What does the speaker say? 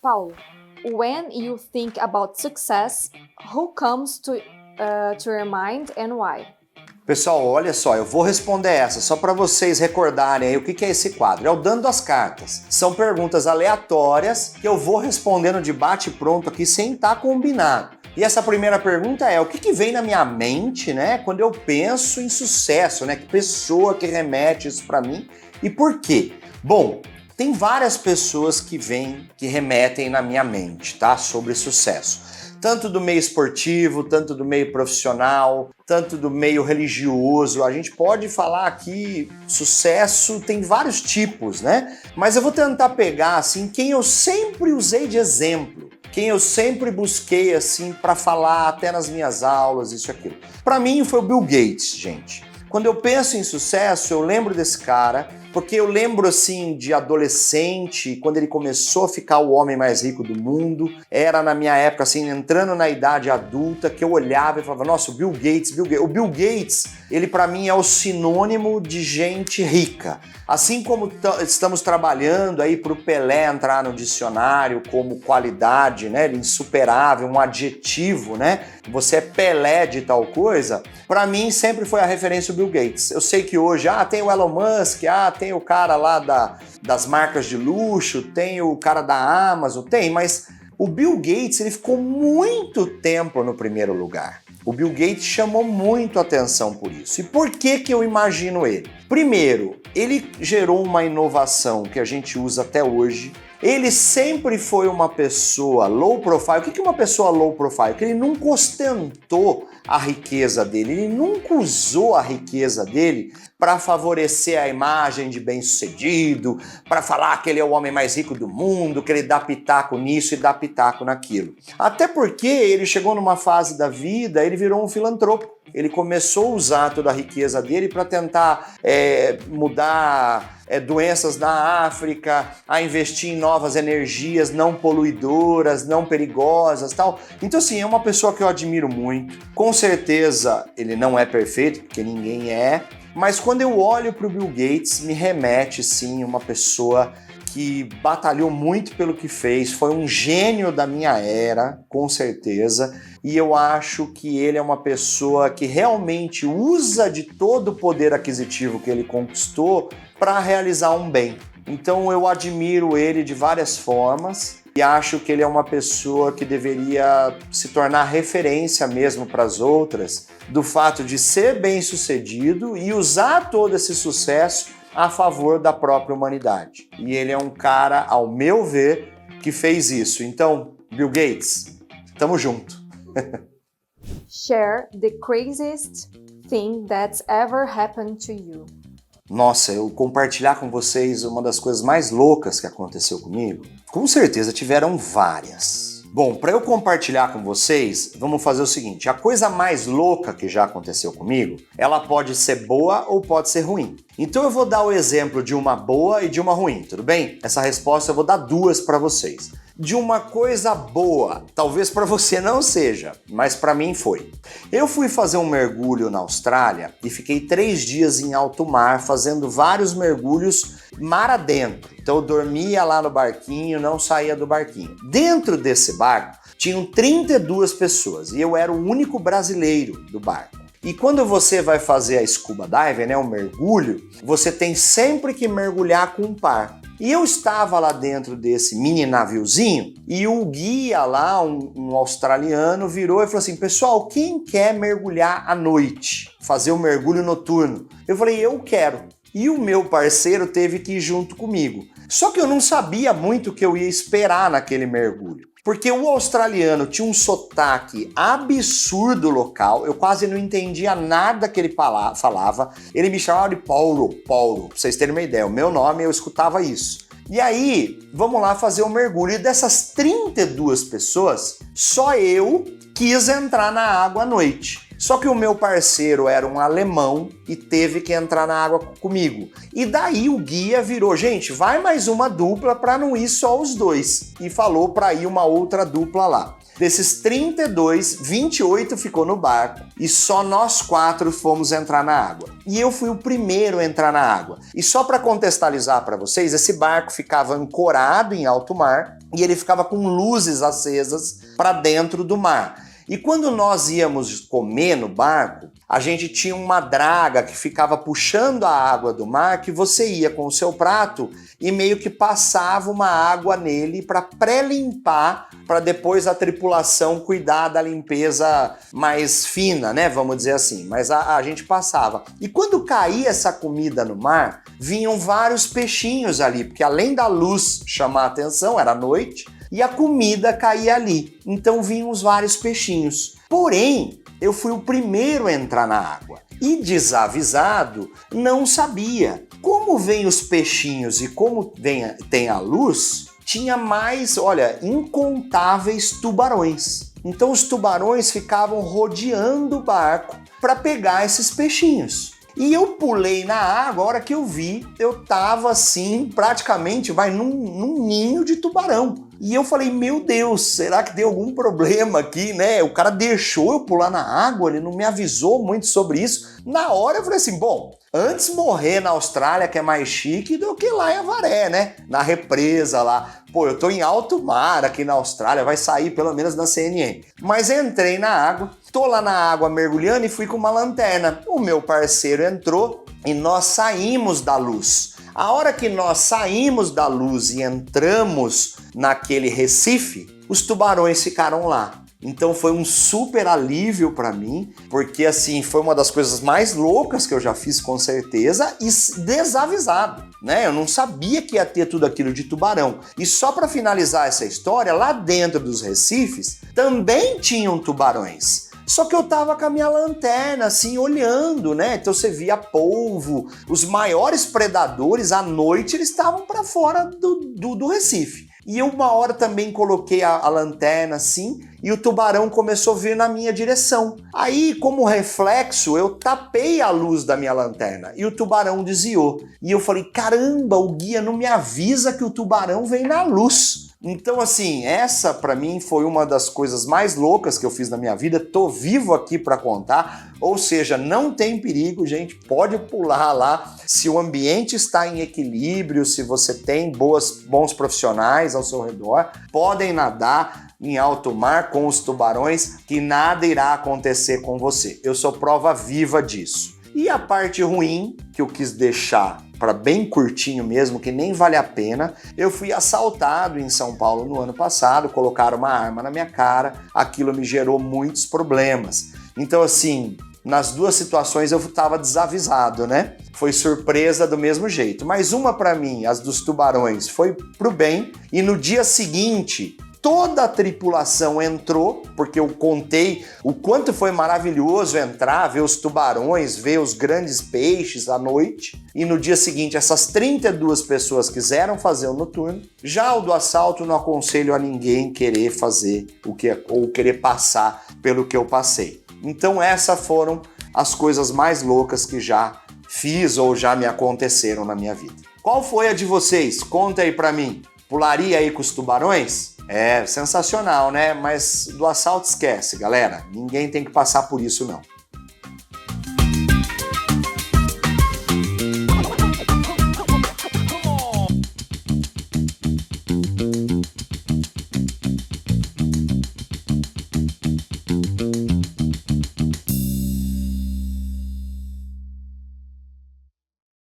Paulo, when you think about success, who comes to your mind and why? Pessoal, olha só, eu vou responder essa só para vocês recordarem aí o que é esse quadro. É o Dando as Cartas. São perguntas aleatórias que eu vou respondendo de bate pronto aqui sem estar combinado. E essa primeira pergunta é, o que vem na minha mente, né, quando eu penso em sucesso, né? Que pessoa que remete isso para mim e por quê? Bom, tem várias pessoas que remetem na minha mente, tá? Sobre sucesso. Tanto do meio esportivo, tanto do meio profissional, tanto do meio religioso. A gente pode falar aqui, sucesso tem vários tipos, né? Mas eu vou tentar pegar, assim, quem eu sempre usei de exemplo, quem eu sempre busquei, assim, para falar até nas minhas aulas, isso e aquilo. Para mim foi o Bill Gates, gente. Quando eu penso em sucesso, eu lembro desse cara, porque eu lembro, assim, de adolescente, quando ele começou a ficar o homem mais rico do mundo, era na minha época, assim, entrando na idade adulta, que eu olhava e falava, nossa, o Bill Gates. O Bill Gates, ele para mim é o sinônimo de gente rica. Assim como estamos trabalhando aí para o Pelé entrar no dicionário como qualidade, né, insuperável, um adjetivo, né, você é Pelé de tal coisa, para mim sempre foi a referência o Bill Gates. Eu sei que hoje, tem o Elon Musk, tem o cara lá das marcas de luxo, tem o cara da Amazon, mas o Bill Gates, ele ficou muito tempo no primeiro lugar. O Bill Gates chamou muito atenção por isso. E por que eu imagino ele? Primeiro, ele gerou uma inovação que a gente usa até hoje. Ele sempre foi uma pessoa low profile. O que é uma pessoa low profile? Que ele nunca ostentou a riqueza dele, ele nunca usou a riqueza dele para favorecer a imagem de bem-sucedido, para falar que ele é o homem mais rico do mundo, que ele dá pitaco nisso e dá pitaco naquilo. Até porque ele chegou numa fase da vida, ele virou um filantropo. Ele começou a usar toda a riqueza dele para tentar mudar doenças na África, a investir em novas energias não poluidoras, não perigosas, tal. Então, assim, é uma pessoa que eu admiro muito. Com certeza, ele não é perfeito, porque ninguém é. Mas quando eu olho para o Bill Gates, me remete, sim, uma pessoa que batalhou muito pelo que fez, foi um gênio da minha era, com certeza, e eu acho que ele é uma pessoa que realmente usa de todo o poder aquisitivo que ele conquistou para realizar um bem. Então eu admiro ele de várias formas e acho que ele é uma pessoa que deveria se tornar referência mesmo para as outras, do fato de ser bem-sucedido e usar todo esse sucesso a favor da própria humanidade. E ele é um cara, ao meu ver, que fez isso. Então, Bill Gates, tamo junto. Share the craziest thing that's ever happened to you. Nossa, eu compartilhar com vocês uma das coisas mais loucas que aconteceu comigo? Com certeza tiveram várias. Bom, para eu compartilhar com vocês, vamos fazer o seguinte, a coisa mais louca que já aconteceu comigo, ela pode ser boa ou pode ser ruim. Então eu vou dar o exemplo de uma boa e de uma ruim, tudo bem? Essa resposta eu vou dar duas para vocês. De uma coisa boa, talvez para você não seja, mas para mim foi. Eu fui fazer um mergulho na Austrália e fiquei 3 dias em alto mar fazendo vários mergulhos mar adentro. Então eu dormia lá no barquinho, não saía do barquinho. Dentro desse barco tinham 32 pessoas e eu era o único brasileiro do barco. E quando você vai fazer a scuba diving, né, um mergulho, você tem sempre que mergulhar com um par. E eu estava lá dentro desse mini naviozinho e o guia lá, um australiano, virou e falou assim, pessoal, quem quer mergulhar à noite? Fazer o mergulho noturno? Eu falei, eu quero. E o meu parceiro teve que ir junto comigo. Só que eu não sabia muito o que eu ia esperar naquele mergulho. Porque o australiano tinha um sotaque absurdo local, eu quase não entendia nada que ele falava. Ele me chamava de Paulo, pra vocês terem uma ideia. O meu nome, eu escutava isso. E aí, vamos lá fazer o mergulho. E dessas 32 pessoas, só eu quis entrar na água à noite. Só que o meu parceiro era um alemão e teve que entrar na água comigo. E daí o guia virou, gente, vai mais uma dupla para não ir só os dois. E falou para ir uma outra dupla lá. Desses 32, 28 ficou no barco e só nós 4 fomos entrar na água. E eu fui o primeiro a entrar na água. E só para contextualizar para vocês, esse barco ficava ancorado em alto mar e ele ficava com luzes acesas para dentro do mar. E quando nós íamos comer no barco, a gente tinha uma draga que ficava puxando a água do mar, que você ia com o seu prato e meio que passava uma água nele para pré-limpar, para depois a tripulação cuidar da limpeza mais fina, né? Vamos dizer assim. Mas a gente passava. E quando caía essa comida no mar, vinham vários peixinhos ali, porque além da luz chamar a atenção, era noite, e a comida caía ali. Então vinham os vários peixinhos. Porém, eu fui o primeiro a entrar na água. E desavisado, não sabia. Como vem os peixinhos e como tem a luz, tinha mais, olha, incontáveis tubarões. Então os tubarões ficavam rodeando o barco para pegar esses peixinhos. E eu pulei na água, a hora que eu vi, eu tava assim, praticamente, num ninho de tubarão. E eu falei, meu Deus, será que deu algum problema aqui, né? O cara deixou eu pular na água, ele não me avisou muito sobre isso. Na hora eu falei assim, bom, antes morrer na Austrália, que é mais chique, do que lá em Avaré, né? Na represa lá. Pô, eu tô em alto mar aqui na Austrália, vai sair pelo menos na CNN. Mas entrei na água, tô lá na água mergulhando e fui com uma lanterna. O meu parceiro entrou e nós saímos da luz. A hora que nós saímos da luz e entramos naquele recife, os tubarões ficaram lá. Então foi um super alívio para mim, porque assim, foi uma das coisas mais loucas que eu já fiz com certeza e desavisado, né? Eu não sabia que ia ter tudo aquilo de tubarão. E só para finalizar essa história, lá dentro dos recifes também tinham tubarões. Só que eu tava com a minha lanterna, assim, olhando, né? Então você via polvo, os maiores predadores, à noite, eles estavam para fora do Recife. E eu uma hora também coloquei a lanterna assim e o tubarão começou a vir na minha direção. Aí, como reflexo, eu tapei a luz da minha lanterna e o tubarão desviou. E eu falei, caramba, o guia não me avisa que o tubarão vem na luz. Então, assim, essa pra mim foi uma das coisas mais loucas que eu fiz na minha vida. Tô vivo aqui pra contar, ou seja, não tem perigo, gente, pode pular lá. Se o ambiente está em equilíbrio, se você tem bons profissionais ao seu redor, podem nadar em alto mar com os tubarões, que nada irá acontecer com você. Eu sou prova viva disso. E a parte ruim, que eu quis deixar para bem curtinho mesmo, que nem vale a pena, eu fui assaltado em São Paulo no ano passado, colocaram uma arma na minha cara, aquilo me gerou muitos problemas. Então assim, nas duas situações eu estava desavisado, né? Foi surpresa do mesmo jeito. Mas uma para mim, as dos tubarões, foi pro bem, e no dia seguinte toda a tripulação entrou, porque eu contei o quanto foi maravilhoso entrar, ver os tubarões, ver os grandes peixes à noite. E no dia seguinte, essas 32 pessoas quiseram fazer o noturno. Já o do assalto, não aconselho a ninguém querer fazer ou querer passar pelo que eu passei. Então essas foram as coisas mais loucas que já fiz ou já me aconteceram na minha vida. Qual foi a de vocês? Conta aí pra mim. Pularia aí com os tubarões? É sensacional, né? Mas do assalto esquece, galera. Ninguém tem que passar por isso, não.